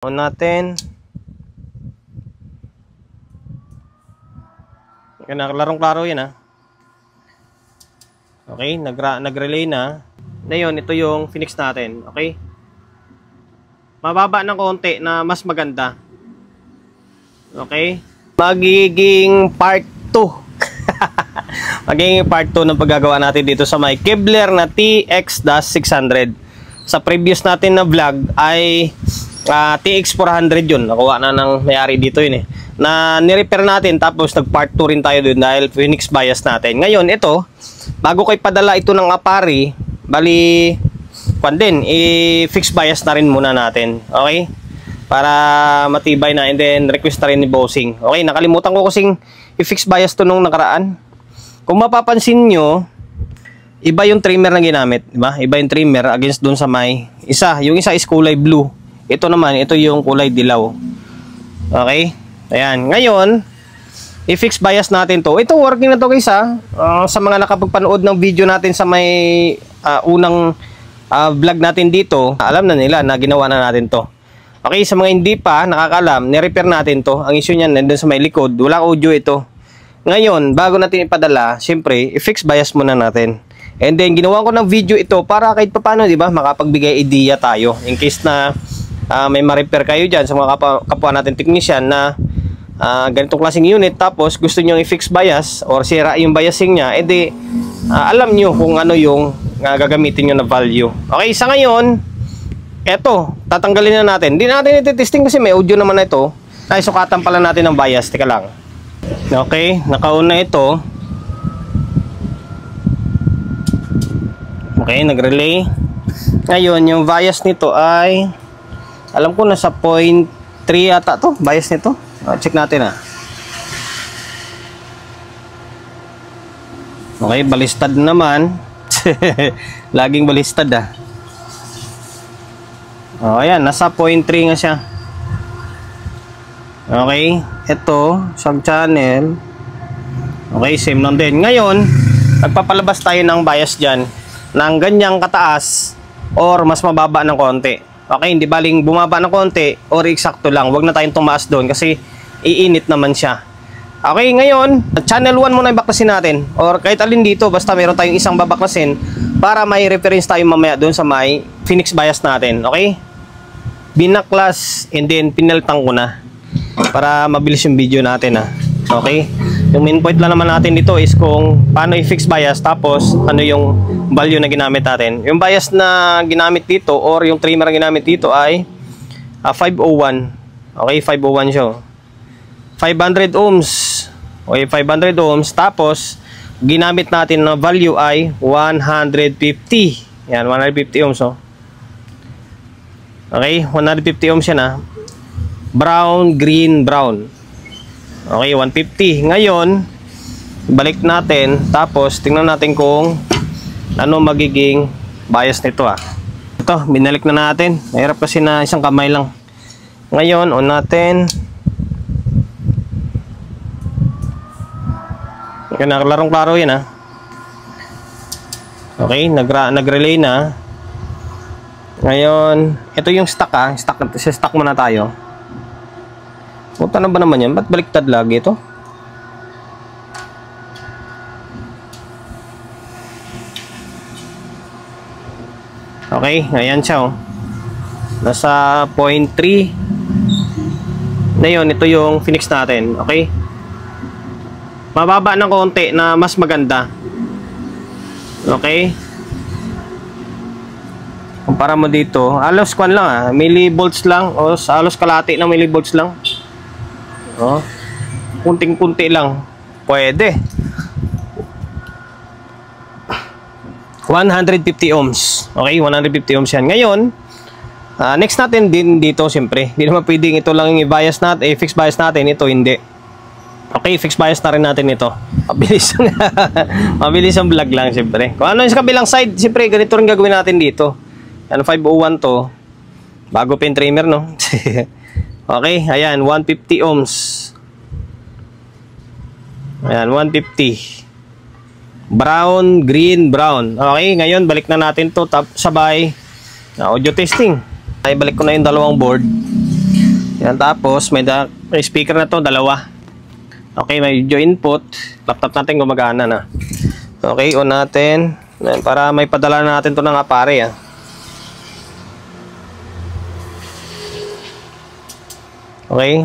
On natin. Larong klaro yan ha. Okay, nag-relay na. Ngayon, ito yung Phoenix natin. Okay. Mababa ng konti na mas maganda. Okay. Magiging part 2. Magiging part 2 ng paggagawa natin dito sa may Kevlar na TX-600. Sa previous natin na vlog ay TX400 yun. Nakuha na ng may-ari dito yun eh. Na nirepair natin tapos nag-part 2 rin tayo dun dahil Phoenix bias natin. Ngayon, ito, bago ko ipadala ito ng Apari, bali, i-fix bias na rin muna natin. Okay? Para matibay na and then request na rin ni Bossing. Okay, nakalimutan ko kasing i-fix bias to nung nakaraan. Kung mapapansin nyo, iba yung trimmer na ginamit. Diba? Iba yung trimmer against dun sa may isa. Yung isa is kulay blue. Ito naman, ito yung kulay dilaw. Okay? Ayan. Ngayon, i-fix bias natin to. Ito, working na to guys ha. Sa mga nakapagpanood ng video natin sa may unang vlog natin dito, alam na nila na ginawa na natin to. Okay, sa mga hindi pa nakakalam, ni-repair natin to. Ang issue niyan, nandun sa may likod. Walang audio ito. Ngayon, bago natin ipadala, siyempre, i-fix bias muna natin. And then, ginawa ko ng video ito para kahit paano, di ba, makapagbigay idea tayo. In case na may ma-repair kayo dyan sa mga kapwa natin technician na ganitong klaseng unit, tapos gusto nyo i-fix bias or sira yung biasing nya, edi alam nyo kung ano yung gagamitin nyo na value. Okay, sa ngayon, eto, tatanggalin na natin. Hindi natin iti-testing kasi may audio naman na ito. Ay, sukatan pala natin ng bias. Teka lang. Okay, nakauna ito. Okay, nag-relay. Ngayon, yung bias nito ay, alam ko nasa 0.3 ata to, bias nito. Check natin ah. Okay, balistad naman. Laging balistad ah. Oh, ayan, nasa 0.3 nga siya. Okay, ito, sub channel. Okay, same lang din. Ngayon, nagpapalabas tayo ng bias dyan ng ganyang kataas or mas mababa ng konti. Okay, hindi baling bumaba ng konti or eksakto lang. Huwag na tayong tumaas doon kasi iinit naman siya. Okay, ngayon, channel 1 muna ibaklasin natin. Or kahit alin dito, basta meron tayong isang babaklasin para may reference tayo mamaya doon sa may Phoenix bias natin. Okay? Binaklas and then pinaltang ko na para mabilis yung video natin. Okay? Yung main point lang naman natin dito is kung paano i-fix bias tapos ano yung value na ginamit natin. Yung bias na ginamit dito or yung trimmer na ginamit dito ay 501. Okay, 501 siya. 500 ohms. Okay, 500 ohms. Tapos, ginamit natin na value ay 150. Yan, 150 ohms. Oh. Okay, 150 ohms yan ha. Brown, green, brown. Okay, 150. Ngayon, balik natin. Tapos, tingnan natin kung ano magiging bias nito ah. Ito, binalik na natin. Mahirap kasi na isang kamay lang. Ngayon, on natin. Larong klaro yan ah. Okay, nag-relay na. Ngayon, ito yung stock ah. Stock muna tayo. Punta na ba naman yan? Ba't baliktad lagi ito? Okay, ayan siya oh. Nasa 0.3. Ngayon, ito yung Phoenix natin. Okay? Mababa ng konti na mas maganda. Okay? Kumpara mo dito, halos kwan lang ah, millivolts lang o halos kalahati ng millivolts lang. Oh. Kunting-kunti lang. Pwede. 150 ohms. Okay, 150 ohms yan. Ngayon, next natin din dito siyempre. Hindi naman pwedeng ito lang yung i-bias natin, fix bias natin, ito hindi. Okay, fix bias na rin natin ito. Mabilis. Mabilis ang vlog lang siyempre. Kung ano yung sa kabilang side, siyempre ganito rin gagawin natin dito. Yan, 501 to. Bago pa yung trimmer, no? Okay, ayan, 150 ohms. Ayan, 150. Brown, green, brown. Okay, ngayon balik na natin to sabay audio testing. Ay, balik ko na yung dalawang board. Yan, tapos may speaker na to, dalawa. Okay, may audio input. Laptop natin gumagana na. Okay, on natin. Yan, para may padala na natin to ng apare. Okay.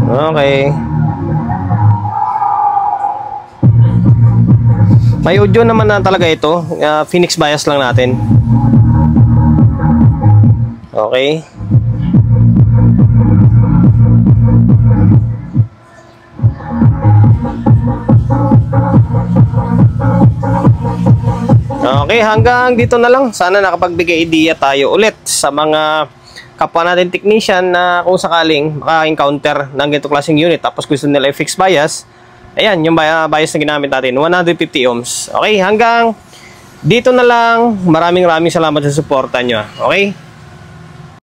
Okay. May audio naman na talaga ito. Phoenix bias lang natin. Okay. Okay, hanggang dito na lang. Sana nakapagbigay idea tayo ulit sa mga kapwa natin technician na kung sakaling maka-encounter ng ganitong klaseng unit tapos gusto nila i-fix bias. Ayan, yung bias na ginamit natin, 150 ohms. Okay, hanggang dito na lang. Maraming salamat sa suporta nyo. Okay?